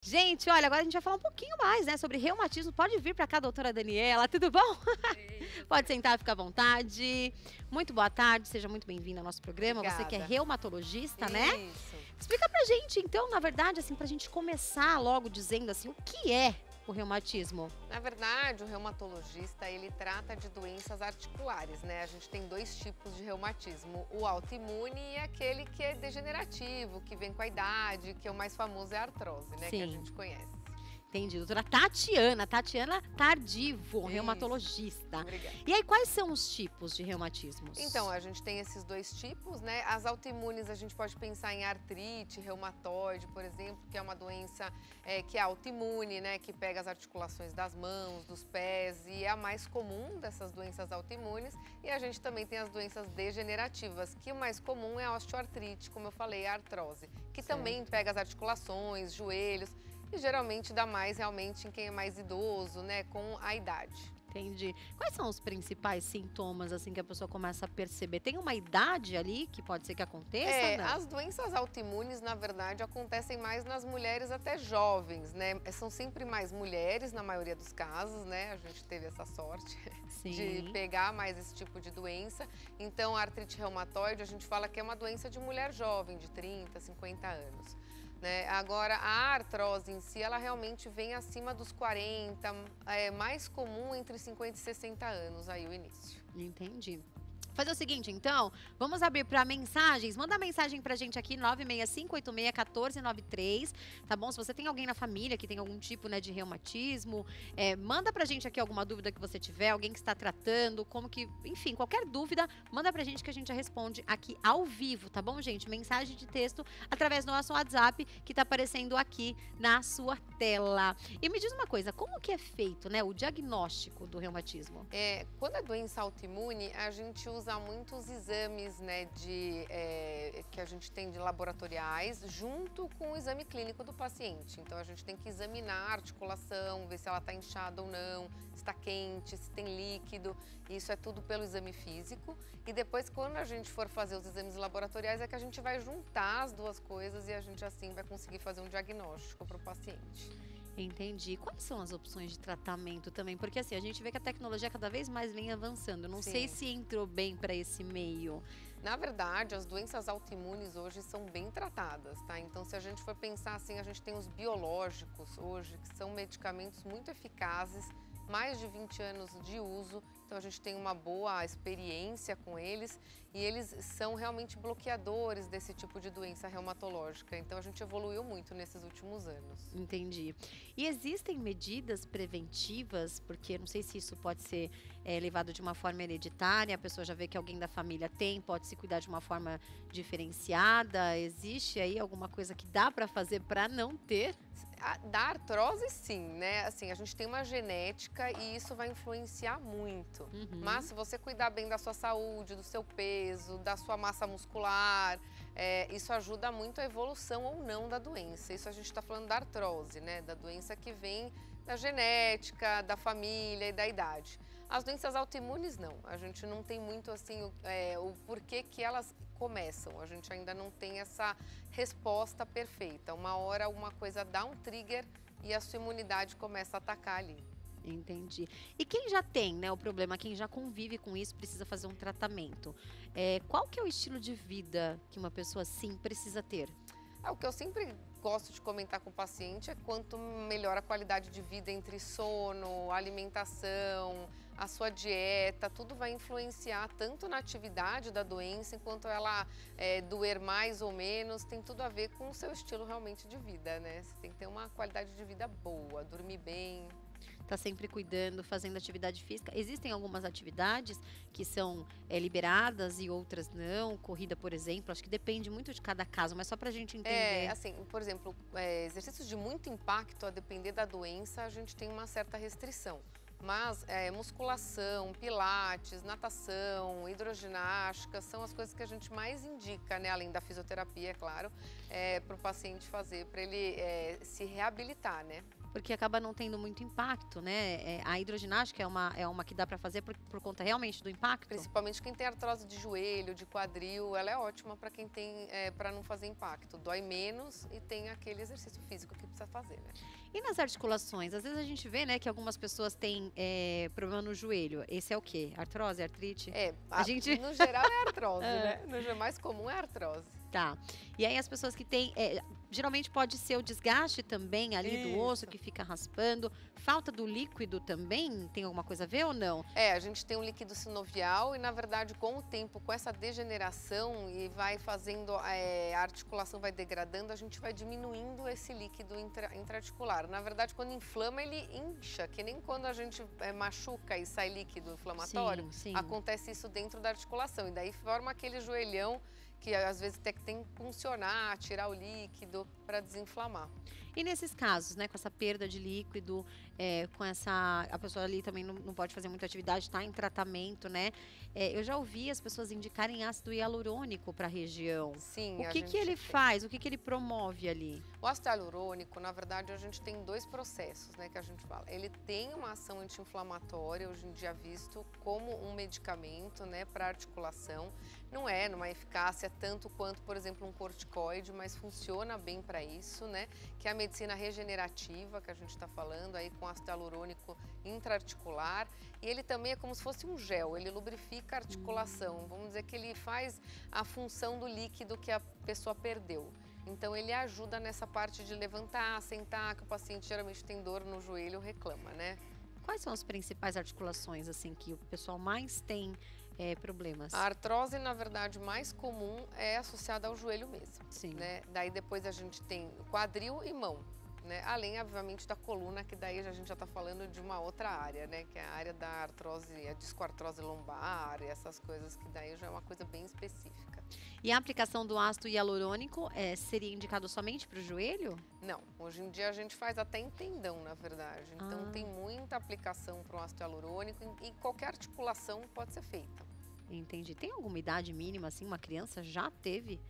Gente, olha, agora a gente vai falar um pouquinho mais, né, sobre reumatismo. Pode vir para cá, doutora Daniela, tudo bom? Pode sentar, fica à vontade. Muito boa tarde, seja muito bem-vinda ao nosso programa. Você que é Obrigada. reumatologista, né? Isso. Explica pra gente, então, na verdade, assim, pra gente começar logo dizendo assim, o que é o reumatismo? Na verdade, o reumatologista, ele trata de doenças articulares, né? A gente tem dois tipos de reumatismo, o autoimune e aquele que é degenerativo, que vem com a idade, que é o mais famoso é a artrose, né? Que a Sim. gente conhece. Entendi, doutora Tatiana Tardivo, Isso. reumatologista. Obrigada. E aí, quais são os tipos de reumatismos? Então, a gente tem esses dois tipos, né? As autoimunes, a gente pode pensar em artrite reumatoide, por exemplo, que é uma doença que é autoimune, né? Que pega as articulações das mãos, dos pés, e é a mais comum dessas doenças autoimunes. E a gente também tem as doenças degenerativas, que o mais comum é a osteoartrite, como eu falei, a artrose, que também pega as articulações, joelhos, e geralmente dá mais realmente em quem é mais idoso, né? Com a idade. Entendi. Quais são os principais sintomas, assim, que a pessoa começa a perceber? Tem uma idade ali que pode ser que aconteça, não? As doenças autoimunes, na verdade, acontecem mais nas mulheres até jovens, né? São sempre mais mulheres, na maioria dos casos, né? A gente teve essa sorte Sim. de pegar mais esse tipo de doença. Então, a artrite reumatoide, a gente fala que é uma doença de mulher jovem, de 30, 50 anos. Né? Agora, a artrose em si, ela realmente vem acima dos 40, é mais comum entre 50 e 60 anos, aí o início. Entendi. Fazer o seguinte, então, vamos abrir para mensagens. Manda mensagem pra gente aqui, 965861493, tá bom? Se você tem alguém na família que tem algum tipo, né, de reumatismo, manda pra gente aqui alguma dúvida que você tiver, alguém que está tratando, como que, enfim, qualquer dúvida, manda pra gente que a gente já responde aqui ao vivo, tá bom, gente? Mensagem de texto através do nosso WhatsApp que tá aparecendo aqui na sua tela. E me diz uma coisa, como que é feito, né, o diagnóstico do reumatismo? Quando é doença autoimune, a gente usa muitos exames, né, que a gente tem de laboratoriais, junto com o exame clínico do paciente. Então, a gente tem que examinar a articulação, ver se ela está inchada ou não, se está quente, se tem líquido. Isso é tudo pelo exame físico. E depois, quando a gente for fazer os exames laboratoriais, é que a gente vai juntar as duas coisas e a gente, assim, vai conseguir fazer um diagnóstico para o paciente. Entendi. Quais são as opções de tratamento também? Porque assim, a gente vê que a tecnologia cada vez mais vem avançando. Não sei Sim. se entrou bem para esse meio. Na verdade, as doenças autoimunes hoje são bem tratadas, tá? Então, se a gente for pensar assim, a gente tem os biológicos hoje, que são medicamentos muito eficazes, mais de 20 anos de uso, então a gente tem uma boa experiência com eles e eles são realmente bloqueadores desse tipo de doença reumatológica. Então, a gente evoluiu muito nesses últimos anos. Entendi. E existem medidas preventivas, porque não sei se isso pode ser levado de uma forma hereditária, a pessoa já vê que alguém da família tem, pode se cuidar de uma forma diferenciada. Existe aí alguma coisa que dá para fazer para não ter? Da artrose, sim, né? Assim, a gente tem uma genética e isso vai influenciar muito. Uhum. Mas se você cuidar bem da sua saúde, do seu peso, da sua massa muscular, isso ajuda muito a evolução ou não da doença. Isso a gente está falando da artrose, né? Da doença que vem da genética, da família e da idade. As doenças autoimunes, não. A gente não tem muito, assim, o porquê que elas começam. A gente ainda não tem essa resposta perfeita. Uma hora uma coisa dá um trigger e a sua imunidade começa a atacar ali. Entendi. E quem já tem, né, o problema, quem já convive com isso, precisa fazer um tratamento. Qual que é o estilo de vida que uma pessoa assim precisa ter? O que eu sempre gosto de comentar com o paciente é quanto melhor a qualidade de vida entre sono, alimentação, a sua dieta, tudo vai influenciar tanto na atividade da doença, enquanto ela doer mais ou menos, tem tudo a ver com o seu estilo realmente de vida, né? Você tem que ter uma qualidade de vida boa, dormir bem. Tá sempre cuidando, fazendo atividade física. Existem algumas atividades que são liberadas e outras não. Corrida, por exemplo, acho que depende muito de cada caso, mas só pra gente entender. Assim, por exemplo, exercícios de muito impacto, a depender da doença, a gente tem uma certa restrição. Mas musculação, pilates, natação, hidroginástica são as coisas que a gente mais indica, né? Além da fisioterapia, é claro, para o paciente fazer, para ele se reabilitar, né? porque acaba não tendo muito impacto, né? A hidroginástica é uma que dá para fazer por conta realmente do impacto? Principalmente quem tem artrose de joelho, de quadril, ela é ótima para quem tem, para não fazer impacto. Dói menos e tem aquele exercício físico que precisa fazer, né? E nas articulações? Às vezes a gente vê, né, que algumas pessoas têm problema no joelho. Esse é o quê? Artrose, artrite? No geral é artrose, né? No mais comum é artrose. Tá. E aí as pessoas que têm... geralmente pode ser o desgaste também ali do osso que fica raspando. Falta do líquido também? Tem alguma coisa a ver ou não? A gente tem um líquido sinovial e, na verdade, com o tempo, com essa degeneração e vai fazendo, a articulação vai degradando, a gente vai diminuindo esse líquido intraarticular. Na verdade, quando inflama, ele incha, que nem quando a gente machuca e sai líquido inflamatório. Sim. Acontece isso dentro da articulação e daí forma aquele joelhão que às vezes tem que funcionar, tirar o líquido para desinflamar. E nesses casos, né, com essa perda de líquido, a pessoa ali também não pode fazer muita atividade, está em tratamento, né? Eu já ouvi as pessoas indicarem ácido hialurônico para a região. Sim. O que ele faz? O que ele promove ali? O ácido hialurônico, na verdade, a gente tem dois processos, né, que a gente fala. Ele tem uma ação anti-inflamatória, hoje em dia visto como um medicamento, né, para articulação. Não é numa eficácia tanto quanto, por exemplo, um corticoide, mas funciona bem para isso, né? Que é a medicina regenerativa que a gente está falando aí com ácido hialurônico intraarticular. E ele também é como se fosse um gel, ele lubrifica a articulação. Vamos dizer que ele faz a função do líquido que a pessoa perdeu. Então ele ajuda nessa parte de levantar, sentar, que o paciente geralmente tem dor no joelho, reclama, né? Quais são as principais articulações assim que o pessoal mais tem problemas? A artrose, na verdade, mais comum é associada ao joelho mesmo. Sim. Né? Daí depois a gente tem quadril e mão. Né? Além, obviamente, da coluna, que daí a gente já está falando de uma outra área, né? Que é a área da artrose, a discoartrose lombar e essas coisas, que daí já é uma coisa bem específica. E a aplicação do ácido hialurônico seria indicado somente para o joelho? Não, hoje em dia a gente faz até em tendão, na verdade. Então tem muita aplicação para o ácido hialurônico e qualquer articulação pode ser feita. Entendi. Tem alguma idade mínima, assim, uma criança já teve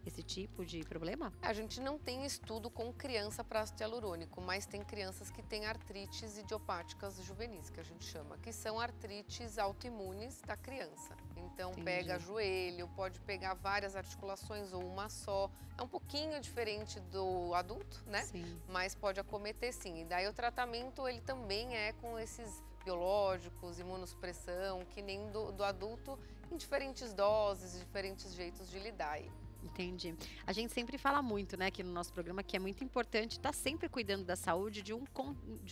esse tipo de problema? A gente não tem estudo com criança para ácido hialurônico, mas tem crianças que têm artrites idiopáticas juvenis, que a gente chama, que são artrites autoimunes da criança. Então pega joelho, pode pegar várias articulações ou uma só. É um pouquinho diferente do adulto, né? Sim. Mas pode acometer sim. E daí o tratamento ele também é com esses biológicos, imunossupressão, que nem do adulto, em diferentes doses, diferentes jeitos de lidar aí. Entendi. A gente sempre fala muito, né, aqui no nosso programa, que é muito importante estar sempre cuidando da saúde de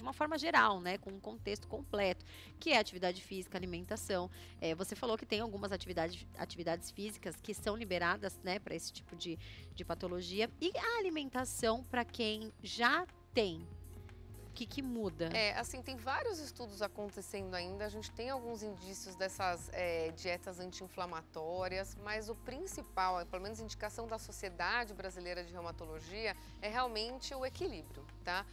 uma forma geral, né, com um contexto completo, que é atividade física, alimentação. Você falou que tem algumas atividades físicas que são liberadas, né, para esse tipo de patologia. E a alimentação para quem já tem? O que muda? Assim, tem vários estudos acontecendo ainda, a gente tem alguns indícios dessas dietas anti-inflamatórias, mas o principal, pelo menos a indicação da Sociedade Brasileira de Reumatologia, é realmente o equilíbrio, tá?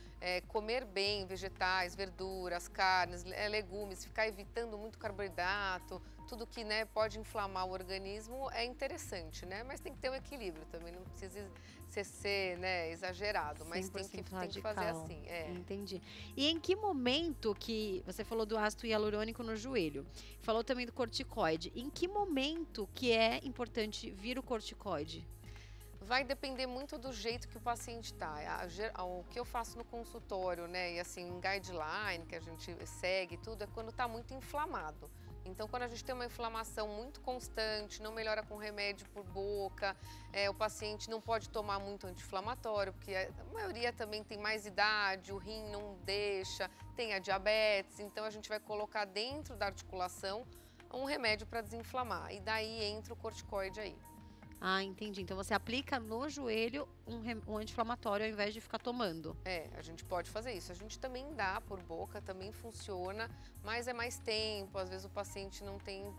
Comer bem vegetais, verduras, carnes, legumes, ficar evitando muito carboidrato, tudo que, né, pode inflamar o organismo é interessante, né? Mas tem que ter um equilíbrio também, não precisa ser, né, exagerado, mas tem que fazer assim. Entendi. E em que momento que você falou do ácido hialurônico no joelho, falou também do corticoide, em que momento que é importante vir o corticoide? Vai depender muito do jeito que o paciente está. O que eu faço no consultório, né, e assim, um guideline que a gente segue, tudo, é quando está muito inflamado. Então, quando a gente tem uma inflamação muito constante, não melhora com remédio por boca, o paciente não pode tomar muito anti-inflamatório, porque a maioria também tem mais idade, o rim não deixa, tem a diabetes, então a gente vai colocar dentro da articulação um remédio para desinflamar, e daí entra o corticoide aí. Ah, entendi. Então você aplica no joelho um anti-inflamatório ao invés de ficar tomando. A gente pode fazer isso. A gente também dá por boca, também funciona, mas é mais tempo. Às vezes o paciente não tem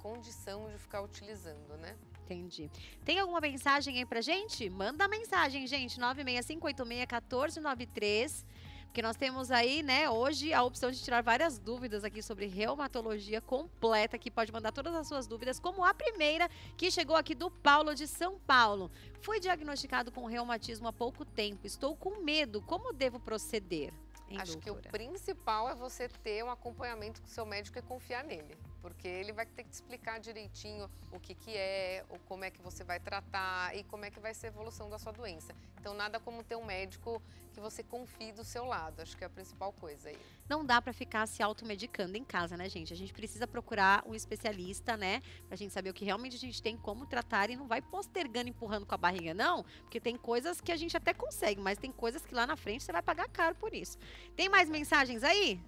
condição de ficar utilizando, né? Entendi. Tem alguma mensagem aí pra gente? Manda mensagem, gente. 96586-1493. Porque nós temos aí, né, hoje a opção de tirar várias dúvidas aqui sobre reumatologia completa, que pode mandar todas as suas dúvidas, como a primeira que chegou aqui do Paulo de São Paulo. Fui diagnosticado com reumatismo há pouco tempo, estou com medo, como devo proceder? hein, Acho que o doutora? principal é você ter um acompanhamento com o seu médico e confiar nele. Porque ele vai ter que te explicar direitinho o que que é, como é que você vai tratar e como é que vai ser a evolução da sua doença. Então, nada como ter um médico que você confie do seu lado. Acho que é a principal coisa aí. Não dá pra ficar se automedicando em casa, né, gente? A gente precisa procurar um especialista, né? Pra gente saber o que realmente a gente tem, como tratar e não vai postergando, empurrando com a barriga, não. Porque tem coisas que a gente até consegue, mas tem coisas que lá na frente você vai pagar caro por isso. Tem mais mensagens aí?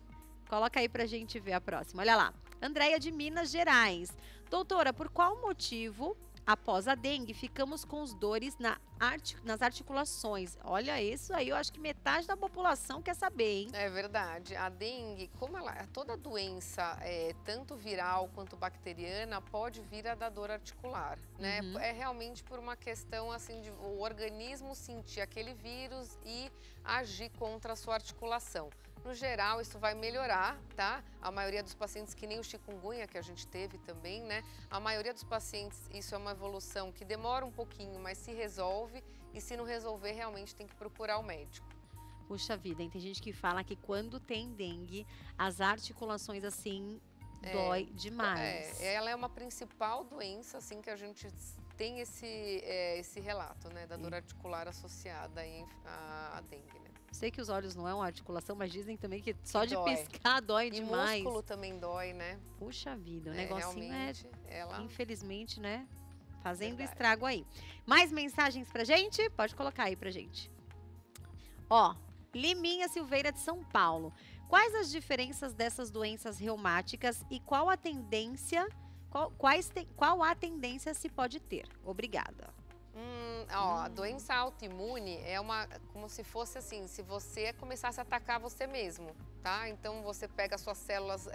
Coloca aí pra gente ver a próxima. Olha lá. Andréia de Minas Gerais. Doutora, por qual motivo, após a dengue, ficamos com os dores nas articulações? Olha, isso aí eu acho que metade da população quer saber, hein? É verdade. A dengue, como toda doença, tanto viral quanto bacteriana, pode vir a dar dor articular, né? Uhum. É realmente por uma questão assim de o organismo sentir aquele vírus e agir contra a sua articulação. No geral, isso vai melhorar, tá? A maioria dos pacientes, que nem o chikungunya que a gente teve também, né? A maioria dos pacientes, isso é uma evolução que demora um pouquinho, mas se resolve. E se não resolver, realmente tem que procurar o médico. Puxa vida, hein? Tem gente que fala que quando tem dengue, as articulações assim dói demais. Ela é uma principal doença, assim, que a gente tem esse relato, né? Da dor articular associada aí à dengue, né? Sei que os olhos não é uma articulação, mas dizem também que só de Dói. piscar dói E demais. músculo também dói, né? Puxa vida, o negocinho Realmente, ela... infelizmente, né? Fazendo Verdade. estrago aí. Mais mensagens pra gente? Pode colocar aí pra gente. Ó, Liminha Silveira de São Paulo. Quais as diferenças dessas doenças reumáticas e qual a tendência, qual a tendência se pode ter? Obrigada. A doença autoimune é como se fosse assim, se você começasse a atacar você mesmo, tá? Então você pega as suas células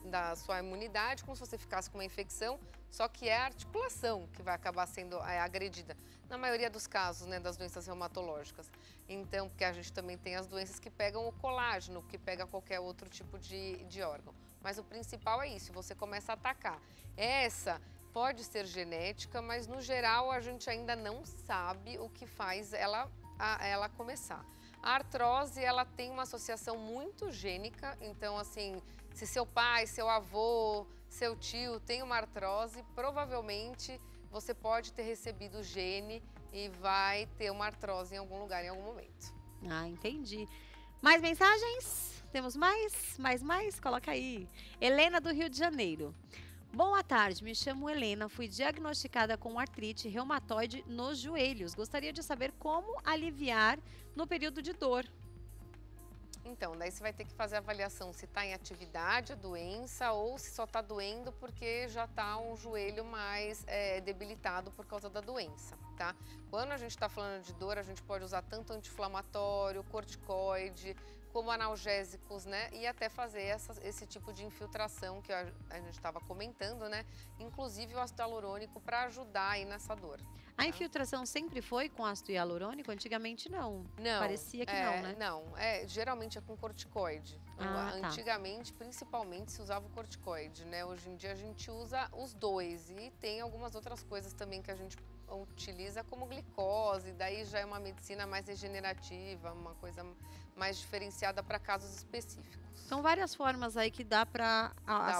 da sua imunidade, como se você ficasse com uma infecção, só que é a articulação que vai acabar sendo agredida. Na maioria dos casos, né, das doenças reumatológicas. Então, porque a gente também tem as doenças que pegam o colágeno, que pega qualquer outro tipo de órgão. Mas o principal é isso, você começa a atacar. Essa pode ser genética, mas no geral a gente ainda não sabe o que faz ela começar. A artrose, ela tem uma associação muito gênica, então assim, se seu pai, seu avô, seu tio tem uma artrose, provavelmente você pode ter recebido o gene e vai ter uma artrose em algum lugar, em algum momento. Ah, entendi. Mais mensagens? Temos mais? Mais? Coloca aí. Helena do Rio de Janeiro. Boa tarde, me chamo Helena, fui diagnosticada com artrite reumatoide nos joelhos. Gostaria de saber como aliviar no período de dor. Então, daí você vai ter que fazer a avaliação se está em atividade a doença ou se só está doendo porque já está um joelho mais debilitado por causa da doença, tá? Quando a gente está falando de dor, a gente pode usar tanto anti-inflamatório, corticoide, como analgésicos, né? E até fazer esse tipo de infiltração que a gente estava comentando, né? Inclusive o ácido hialurônico para ajudar aí nessa dor. A infiltração sempre foi com ácido hialurônico? Antigamente não. Não. Parecia que não, né? Não, geralmente é com corticoide. Ah, tá. Antigamente, principalmente, se usava o corticoide, né? Hoje em dia a gente usa os dois e tem algumas outras coisas também que a gente utiliza como glicose, daí já é uma medicina mais regenerativa, uma coisa mais diferenciada para casos específicos. São várias formas aí que dá pra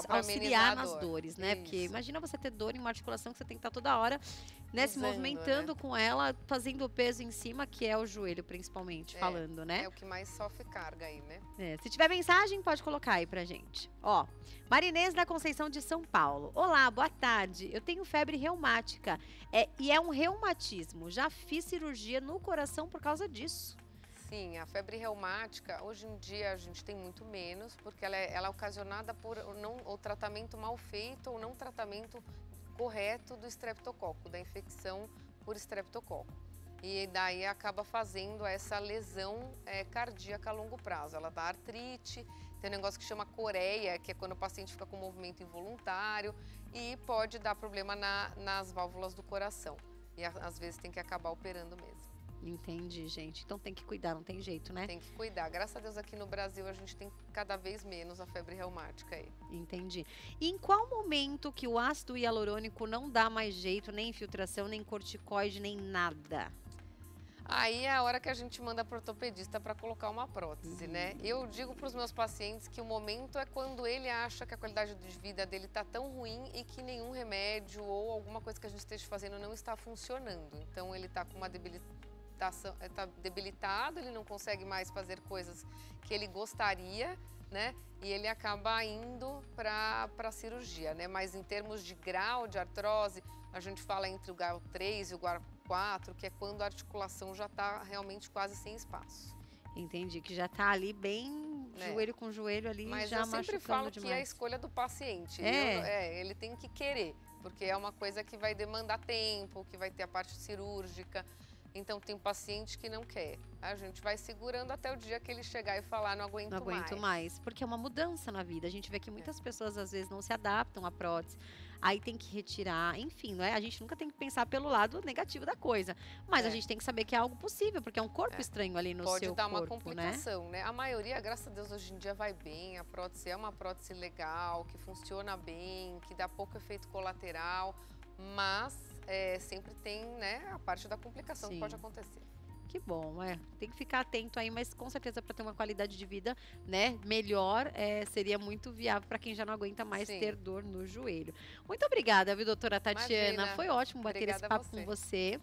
auxiliar nas dores, né? Isso. Porque imagina você ter dor em uma articulação que você tem que estar toda hora, né, se Usando, movimentando né? com ela, fazendo o peso em cima, que é o joelho principalmente, falando, né? É o que mais sofre carga aí, né? Se tiver mensagem, pode colocar aí pra gente. Ó, Marinês da Conceição de São Paulo. Olá, boa tarde. Eu tenho febre reumática e é um reumatismo. Já fiz cirurgia no coração por causa disso. Sim, a febre reumática, hoje em dia a gente tem muito menos, porque ela é ocasionada por o tratamento mal feito ou não tratamento correto do estreptococo, da infecção por estreptococo. E daí acaba fazendo essa lesão cardíaca a longo prazo. Ela dá artrite, tem um negócio que chama coreia, que é quando o paciente fica com movimento involuntário e pode dar problema nas válvulas do coração. E às vezes tem que acabar operando mesmo. Entendi, gente. Então tem que cuidar, não tem jeito, né? Tem que cuidar. Graças a Deus aqui no Brasil a gente tem cada vez menos a febre reumática aí. Entendi. E em qual momento que o ácido hialurônico não dá mais jeito, nem infiltração, nem corticoide, nem nada? Aí é a hora que a gente manda para o ortopedista para colocar uma prótese, né? Eu digo para os meus pacientes que o momento é quando ele acha que a qualidade de vida dele está tão ruim e que nenhum remédio ou alguma coisa que a gente esteja fazendo não está funcionando. Então ele está com uma debilitação, está debilitado, ele não consegue mais fazer coisas que ele gostaria, né? E ele acaba indo para a cirurgia, né? Mas em termos de grau de artrose, a gente fala entre o grau 3 e o grau 4, que é quando a articulação já está realmente quase sem espaço. Entendi, que já tá ali bem joelho com joelho ali, Mas já eu sempre falo demais. que é a escolha do paciente. Ele tem que querer, porque é uma coisa que vai demandar tempo, que vai ter a parte cirúrgica. Então tem um paciente que não quer. A gente vai segurando até o dia que ele chegar e falar, não aguento mais. Porque é uma mudança na vida. A gente vê que muitas pessoas às vezes não se adaptam à prótese. Aí tem que retirar, enfim, não é? A gente nunca tem que pensar pelo lado negativo da coisa. Mas a gente tem que saber que é algo possível, porque é um corpo estranho ali no seu corpo, Pode dar uma complicação, né? A maioria, graças a Deus, hoje em dia vai bem. A prótese é uma prótese legal, que funciona bem, que dá pouco efeito colateral, mas sempre tem, né, a parte da complicação que pode acontecer. Que bom, tem que ficar atento aí, mas com certeza para ter uma qualidade de vida, né, melhor, seria muito viável para quem já não aguenta mais ter dor no joelho. Muito obrigada, viu, doutora Tatiana? Imagina. Foi ótimo bater esse papo com você.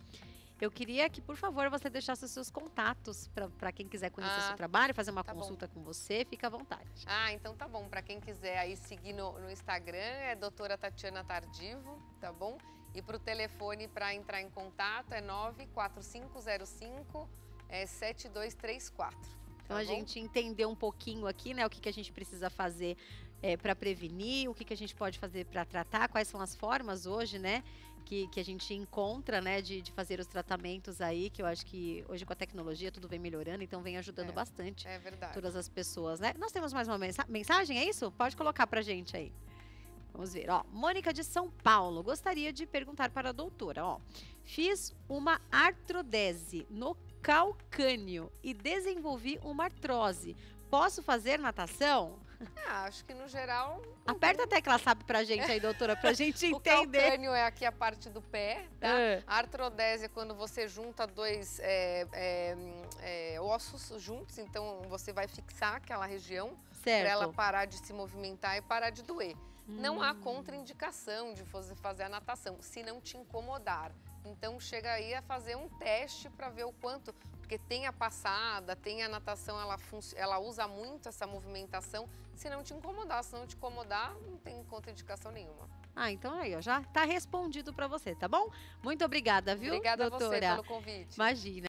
Eu queria que, por favor, você deixasse os seus contatos para quem quiser conhecer seu trabalho, fazer uma consulta com você, fica à vontade. Então tá bom. Para quem quiser aí seguir no Instagram, é doutora Tatiana Tardivo, tá bom? E para o telefone para entrar em contato é 94505-7234. Então a gente entendeu um pouquinho aqui, né, o que a gente precisa fazer para prevenir, o que a gente pode fazer para tratar, quais são as formas hoje, né, que a gente encontra, né, de fazer os tratamentos aí, que eu acho que hoje com a tecnologia tudo vem melhorando, então vem ajudando bastante todas as pessoas, né? Nós temos mais uma mensagem, é isso? Pode colocar pra gente aí. Vamos ver, ó. Mônica de São Paulo, gostaria de perguntar para a doutora, ó. Fiz uma artrodese no calcâneo e desenvolvi uma artrose. Posso fazer natação? Acho que no geral... Aperta a tecla SAP pra gente aí, doutora, pra gente entender. O calcâneo é aqui a parte do pé, tá? A artrodese é quando você junta dois ossos juntos, então você vai fixar aquela região para ela parar de se movimentar e parar de doer. Não há contraindicação de você fazer a natação, se não te incomodar. Então chega aí a fazer um teste para ver o quanto, porque tem a passada, tem a natação, ela usa muito essa movimentação. Se não te incomodar, não tem contraindicação nenhuma. Então aí, ó, já tá respondido para você, tá bom? Muito obrigada, viu, Obrigada doutora? a você pelo convite. Imagina.